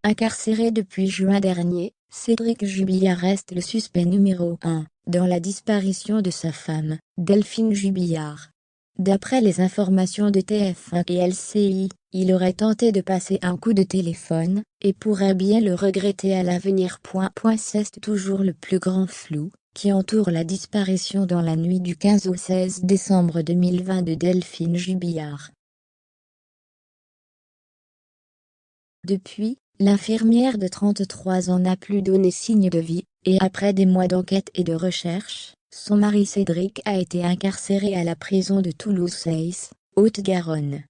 Incarcéré depuis juin dernier, Cédric Jubillard reste le suspect numéro 1 dans la disparition de sa femme, Delphine Jubillard. D'après les informations de TF1 et LCI, il aurait tenté de passer un coup de téléphone, et pourrait bien le regretter à l'avenir. C'est toujours le plus grand flou qui entoure la disparition dans la nuit du 15 au 16 décembre 2020 de Delphine Jubillard. Depuis, l'infirmière de 33 ans n'a plus donné signe de vie, et après des mois d'enquête et de recherche, son mari Cédric a été incarcéré à la prison de Toulouse-Saïs, Haute-Garonne.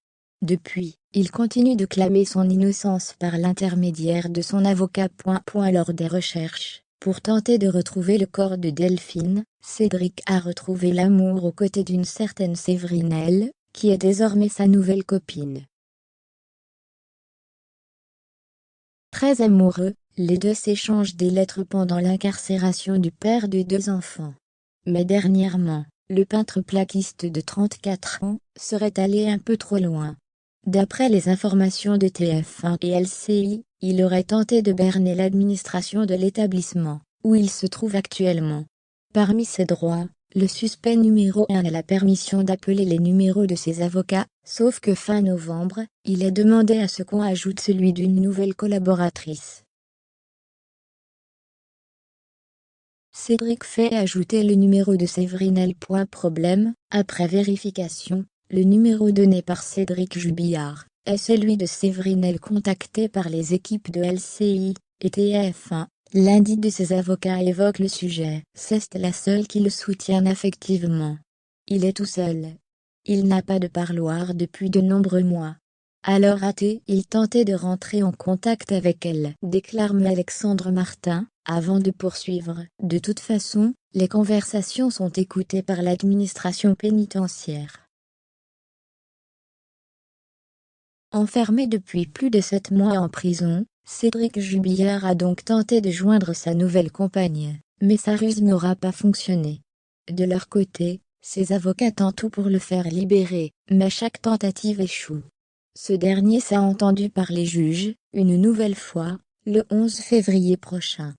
Depuis, il continue de clamer son innocence par l'intermédiaire de son avocat. Lors des recherches, pour tenter de retrouver le corps de Delphine, Cédric a retrouvé l'amour aux côtés d'une certaine Séverine L, qui est désormais sa nouvelle copine. Très amoureux, les deux s'échangent des lettres pendant l'incarcération du père de 2 enfants. Mais dernièrement, le peintre plaquiste de 34 ans serait allé un peu trop loin. D'après les informations de TF1 et LCI, il aurait tenté de berner l'administration de l'établissement, où il se trouve actuellement. Parmi ses droits, le suspect numéro 1 a la permission d'appeler les numéros de ses avocats, sauf que fin novembre, il est demandé à ce qu'on ajoute celui d'une nouvelle collaboratrice. Cédric fait ajouter le numéro de Séverine L. Problème, après vérification, le numéro donné par Cédric Jubillard est celui de Séverine L. contacté par les équipes de LCI et TF1. Lundi de ses avocats évoque le sujet. C'est la seule qui le soutient affectivement. Il est tout seul. Il n'a pas de parloir depuis de nombreux mois. Alors a-t-il tenté de rentrer en contact avec elle, déclare Alexandre Martin, avant de poursuivre. De toute façon, les conversations sont écoutées par l'administration pénitentiaire. Enfermé depuis plus de 7 mois en prison, Cédric Jubillard a donc tenté de joindre sa nouvelle compagne, mais sa ruse n'aura pas fonctionné. De leur côté, ses avocats tentent tout pour le faire libérer, mais chaque tentative échoue. Ce dernier sera entendu par les juges, une nouvelle fois, le 11 février prochain.